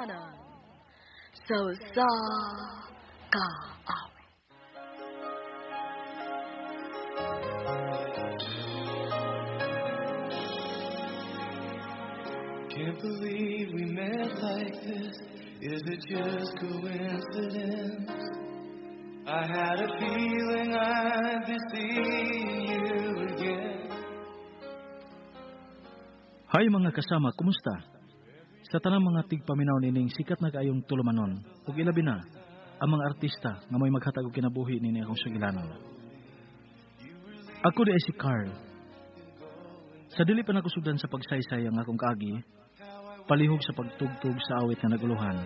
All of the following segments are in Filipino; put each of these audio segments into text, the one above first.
Manan. So sa kaawit. Can't believe we met like this. Is it just coincidence? I had a feeling I'd be seeing you again. Hay mga kasama, kumusta? Sa tanang mga tigpaminaw nining sikat na kaayong tulumanon, ug ilabi na ang mga artista nga may maghatag og kinabuhi nini akong sugilanon. Ako di ay si Carl. Sa dili pa nakusugdan sa pagsaysay ang akong kaagi, palihog sa pagtugtog sa awit nga naguluhan,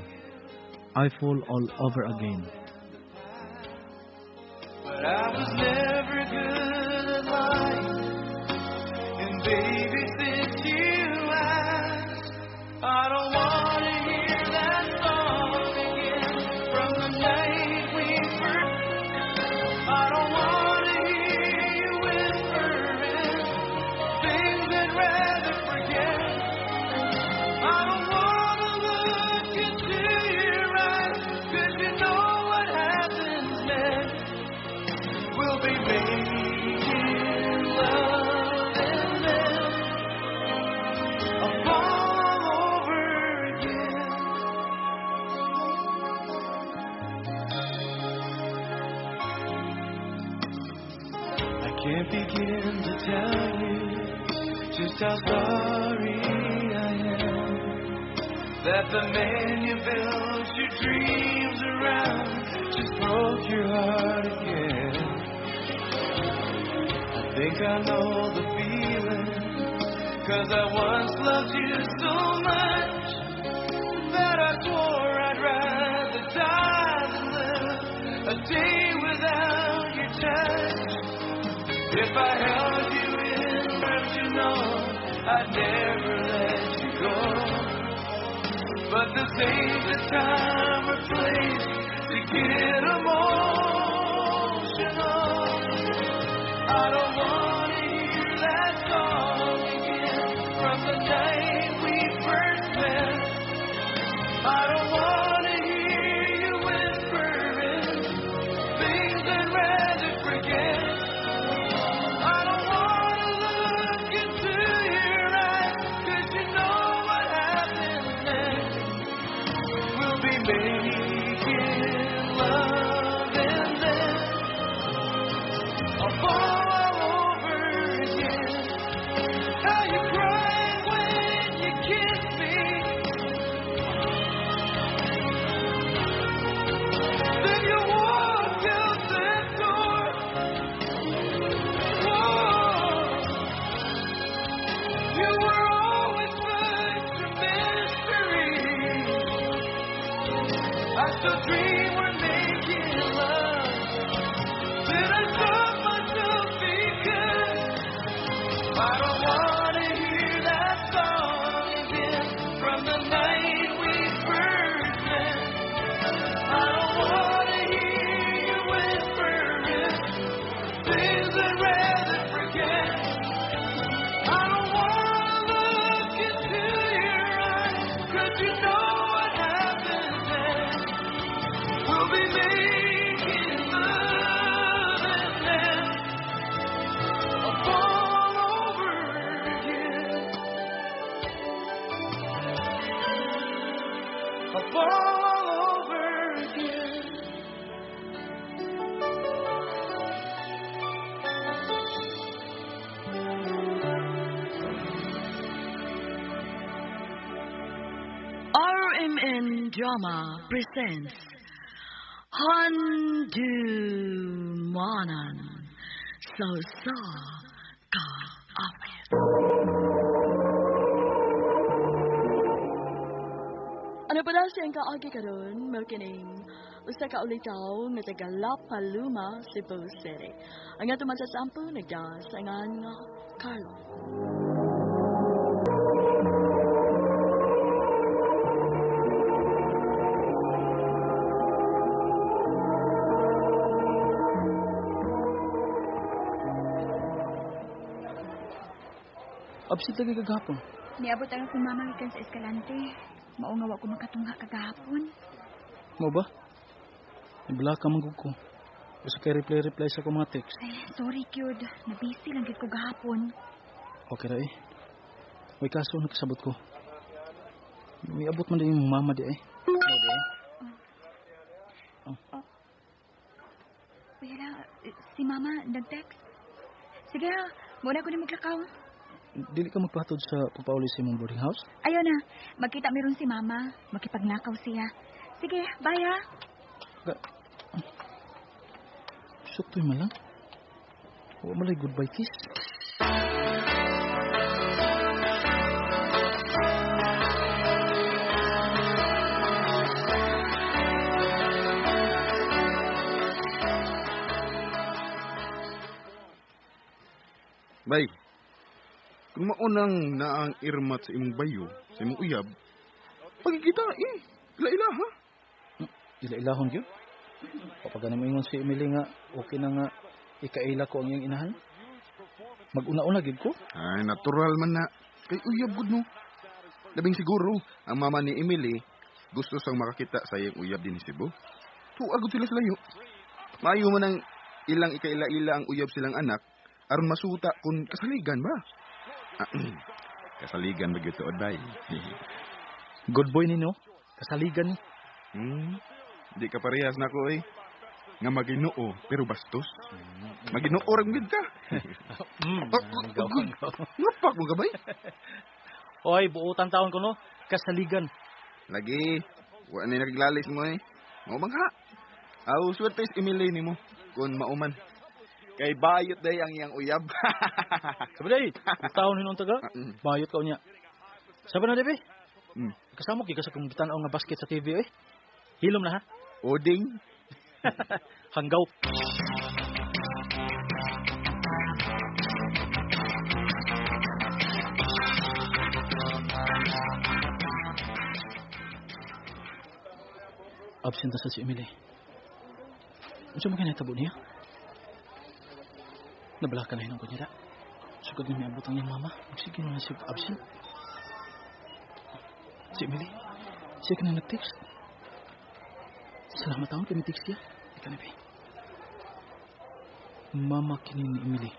I fall all over again. But I was never good at lying, and baby, since you asked, I don't want to hear that song again from the night we first. I don't want to hear you whispering things I'd rather forget. I don't want to look into your eyes, 'cause you know what happens next. We'll be making love and then I'll fall over again. I can't begin to tell you just how sorry I am that the man you built your dreams around just broke your heart again. I think I know the feeling, 'cause I once loved you so much that I swore I'd rather die than live a day without your touch. If I held you in arms, you know I'd never let you go. But this ain't the time or place to get emotional. I don't want to hear that song again from the night we first met. I don't want to hear you whispering things I'd rather forget. I don't want to look into your eyes, 'cause you know what happens next. We'll be making love and then I'll fall over again. How you cry when you kiss me, then you walk out that door. Whoa, you were always such a mystery. I still dream we're making love. Then I stop myself because I don't want to hear that song again from the night we first met. I don't want to hear you whispering things I'd rather forget. I don't want to look into your eyes, 'cause you know what happens next. We'll be making love and then I'll fall over again. I'll fall over again. RMN Drama presents Handu Manan. So sa kaawit. Ano pa daw siyang kaagi karon, makining usa ka ulitaw nga taga La Paloma, Cebu City. Ang ato man sa sampo nagdasangan nga Carlo. Absit lagi kagapon. Niabot ang kumamagikan sa eskalante. Maungawa ko makatungha kagahapon. Mo ba? Nabla ka manggug ko. Usa kay reply sa akong mga text. Ay, sorry, Kyud. Nabisi lang gid ko gahapon. Okay ra eh. May kaso nakasabot ko. May abot man din yung mama di eh. Mo di eh. Wala, si Mama nag-text. Sige ha, muna ko ni maglakaw. Dili ka magpahatod sa papauli sa imong boarding house? Ayaw na, magkita meron si Mama. Makipagnakaw siya. Sige, bye ha. Suktoy man lang. Wa malay goodbye kiss. Bay, kung maunang na ang irmat sa imong bayo, sa imong uyab, pagkikita ila-ila ha? Ila-ilahon gyud. Kapag mo ingon si Emily nga okay na nga ikaila ko ang iyang inahan. Mag-una-una gid ko. Ay, natural man na. Kay uyab gud no. Labing siguro, ang mama ni Emily gusto sang makakita sa iyang uyab din ni Cebu. Tuagod sila sa layo. Maayo man ang ilang ikaila-ila ang uyab silang anak, aron masuta kung kasaligan ba? Kasaligan ba gyud tuod bay? Good boy ni no. Kasaligan ni. Di ka parehas na ko nga maginoo pero bastos. Maginoo ra gid ka. Ngapak mo ka bay? Oy, buutan taon ko no. Kasaligan. Lagi, wa ni naglalis mo Mao bangha. Aw swerte si Emily nimo kun mauman. Kay bayot day ang iyang uyab. Sabi day, taon hinon taga. Bayot ka unya. Sabi na debe. Kasama ki sa kung gitan-aw nga basket sa TV Hilom na ha. Oding. Hanggaw. Absent na sa si Emily. Ano mo kinatabo niya? Nabala ka na hinong ko niya da. Sugod na may abot ang niyang mama. Magsige na siya absent. Si Emily, siya ka na nag-text. Salamat ako kay may text siya. Ika na ba? Mama kini ni Emily.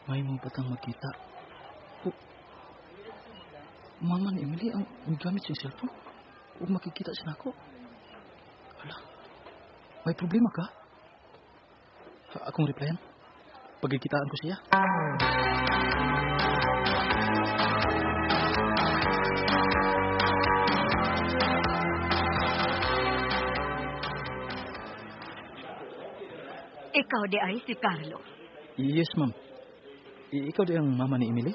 May mo batang magkita. Mama ni Emily ang gamit siyang cellphone. Huwag makikita siya ako. Hala, may problema ka? Akong replyan. Pagkikitaan ko siya. Ikaw di ay si Carlo. Yes, ma'am. Ikaw di ang mama ni Emily?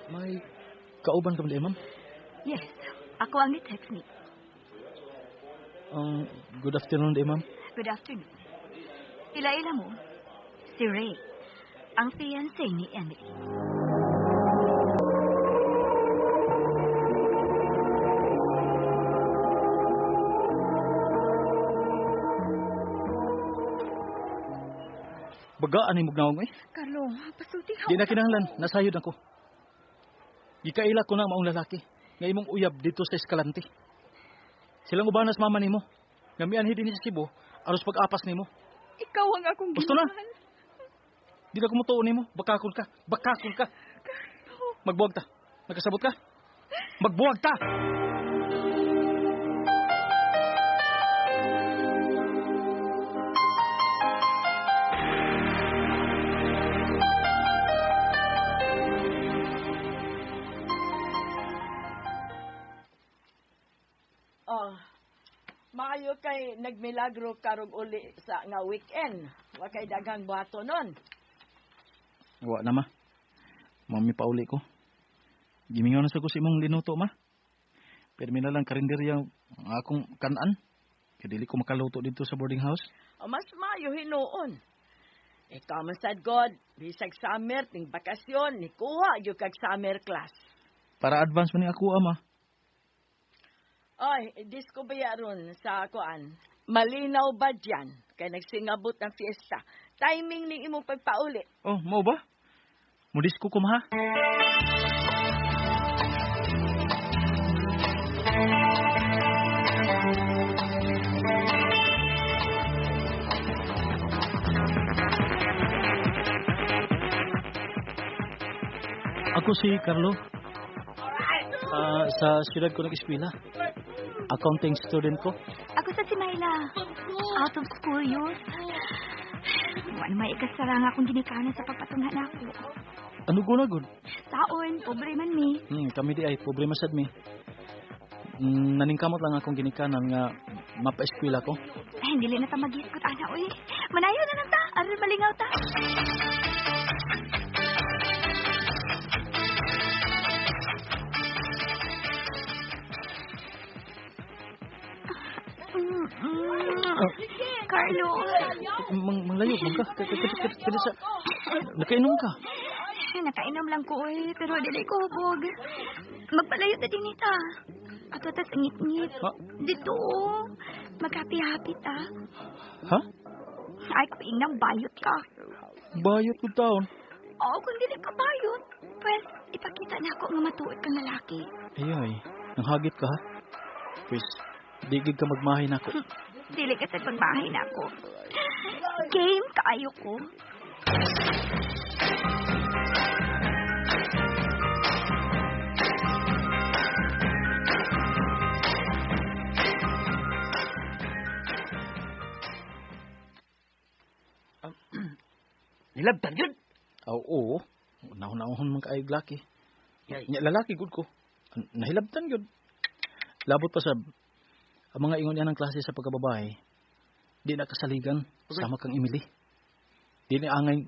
May kauban ka ba di, ma'am? Yes, ako ang ni-text ni. Good afternoon di, ma'am. Good afternoon. Ila-ila mo, si Ray, ang fiancé ni Emily. Bagaan ay mugnawang Carlo, pasulti ha. Di na kinahanglan, nasayod ako. Gikaila ko na ang maong lalaki, nga imong uyab dito sa Escalante. Silang ubanas mama nimo, nga mianhi din sa Cebu, aros pag-apas nimo. Ikaw ang akong Gusto na? ginahan. Di na kumutuon nimo, bakakon ka. Carlo. Magbuwag ta. Nagkasabot ka? Magbuwag ta! Maayo kay nagmilagro karong uli sa nga weekend. Wa kay daghang bato nun. Wa na ma. Mami pauli ko. Gimingaw na sa ko si mong linuto ma. Pero na lang karinderya ang akong kanan. Kaya dili ko makaluto dito sa boarding house. Mas maayo hinuon. Ikaw man sad God, bisag summer ting bakasyon ni kuha gyud kag summer class. Para advance man ni ako ama. Ay, disco ba yaron sa kuan? Malinaw ba dyan? Kay nagsingabot ng fiesta. Timing ni imo pagpauli. Oh, mo ba? Mudis ko ha? Ako si Carlo. Sa siyudad ko nag-eskwela. Accounting student ko. Ako sa si Myla. Out of school youth. Wala may ikasarang akong ginikanan sa pagpatungan ako. Ano gunagod? Taon, pobre man mi. Kami di ay pobre masad mi. Naningkamot lang akong ginikanan nga mapa-eskwela ko. Ay, hindi na ta mag-iskot, ana, uy. Manayo na lang ta. Aral malingaw ta. Carlo. Manglayo man ka. Kada sa nakainom ka. Nakainom lang ko, uy. Pero dili ko hubog. Magpalayo ta din ita. Ato ta sa ngit-ngit. Ha? Dito. Maghapi-hapi ta. Ha? Ay, kung inang bayot ka. Bayot ko taon. Oo, kung dili ka bayot. Well, ipakita na ako nga matuod kang lalaki. Ay, nang hagit ka ha? Pues, digig ka magmahay na ako. Dili ka sa pagbahay na ako. Game kaayo ko. Nilabtan yun. Oo. Nahon-nahon man kaayog laki. Nya lalaki gud ko. Nahilabtan yun. Labot pa sa ang mga ingon niya ng klase sa pagkababae. Di na kasaligan sama kang Emily. Di na angay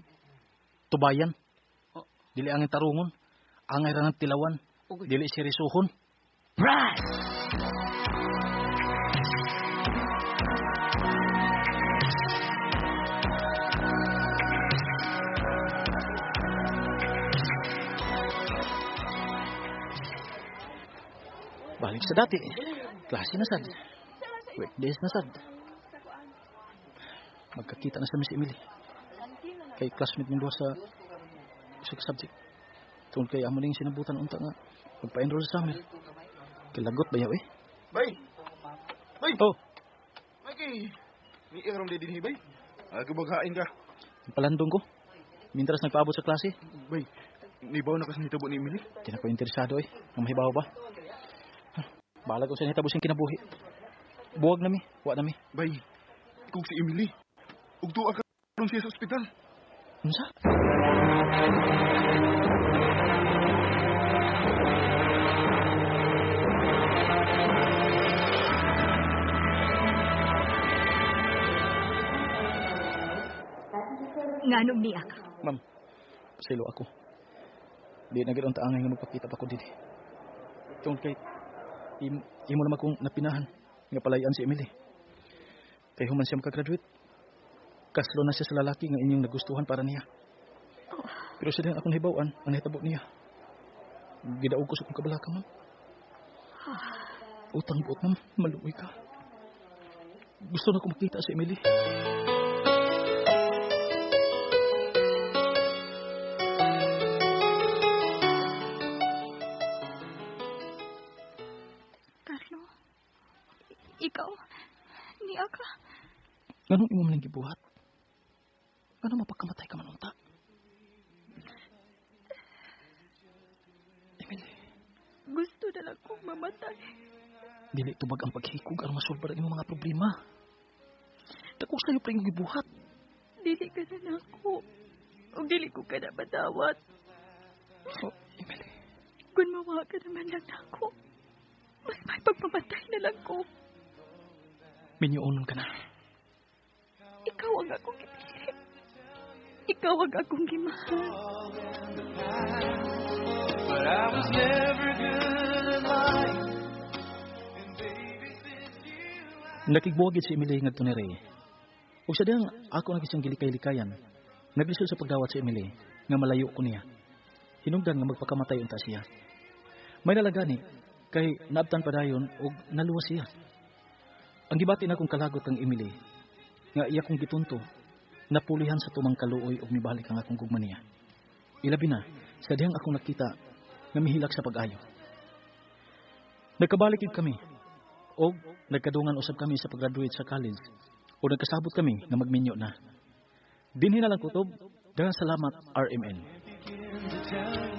tubayan. Dili angay tarungon. Angay ra ng tilawan. Dili serisuhon. Brad! Balik sa dati. Klase na sad. Weekdays na sad. Magkakita na sa Miss Emily. Kay classmate ng duha sa isang subject. Tungkol kay amo ning sinabutan unta nga magpa-enroll sa amin. Kay lagot bayaw eh. Bay! Bay! Oh, Bay kay... Ni Aaron din din, bay. Gubaghain ka. palandong ko. Mintras nagpaabot sa klase. Bay, nibaw na kasi nitabo ni Emily. Di na ko interesado eh. Ang mahibaw ba? Bahala ko sa nitabo siyang kinabuhi. Buwag na mi. Wa na mi. Bay, kung si Emily, ugtuwa ka ron siya sa ospital. Unsa? Nganong niya ka? Ma'am, pasilo ako. Di na ganoon taangay nga magpakita pa ko dito. Tungkol kay imo naman kong napinahan nga palayan si Emily. Kay human siya makagraduate. Kaslo na siya sa lalaki nga inyong nagustuhan para niya. Pero sa dihang akong nahibawan, ang nahitabo niya. Gidaog ko sa kong kabalaka, ma'am. Utang buot, ma'am. Maluoy ka. Gusto na ko makita si Emily. Carlo, ikaw, niya ka. Anong imo man gibuhat? Ano mapagkamatay ka man unta? Emily, Gusto na lang kong mamatay. dili tubag ang paghikog aron masolba ang imong mga problema. Dako sayo pa yung gibuhat. Dili ka na nako. O dili ko ka na matawat. Oh, Emily, Kung mawa ka naman lang nako, mas may pagmamatay na lang ko. minyoonon ka na. Ikaw ang akong gipilit. Ikaw ang akong gimahal. But I was never good at lying. And baby, since you Nakigbuwag si Emily ngadto ni Ray. Ug sa dihang ako na siyang gilikay-likayan, naglisod sa pagdawat si Emily nga malayo ko niya. Hinungdan nga magpakamatay unta siya. May nalagani kay naabtan pa dayon ug naluwas siya. Ang gibati na kong kalagot kang Emily nga iya kong gitunto napulihan sa tumang kaluoy ug mibalik ang akong gugma niya. Ilabi na sa dihang akong nakita nga mihilak sa pag-ayo. Nagkabalik gid kami. O nagkadungan usab kami sa pag-graduate sa college. O nagkasabot kami na magminyo na. Dinhi na lang kutob. Daghang salamat, RMN. begin to tell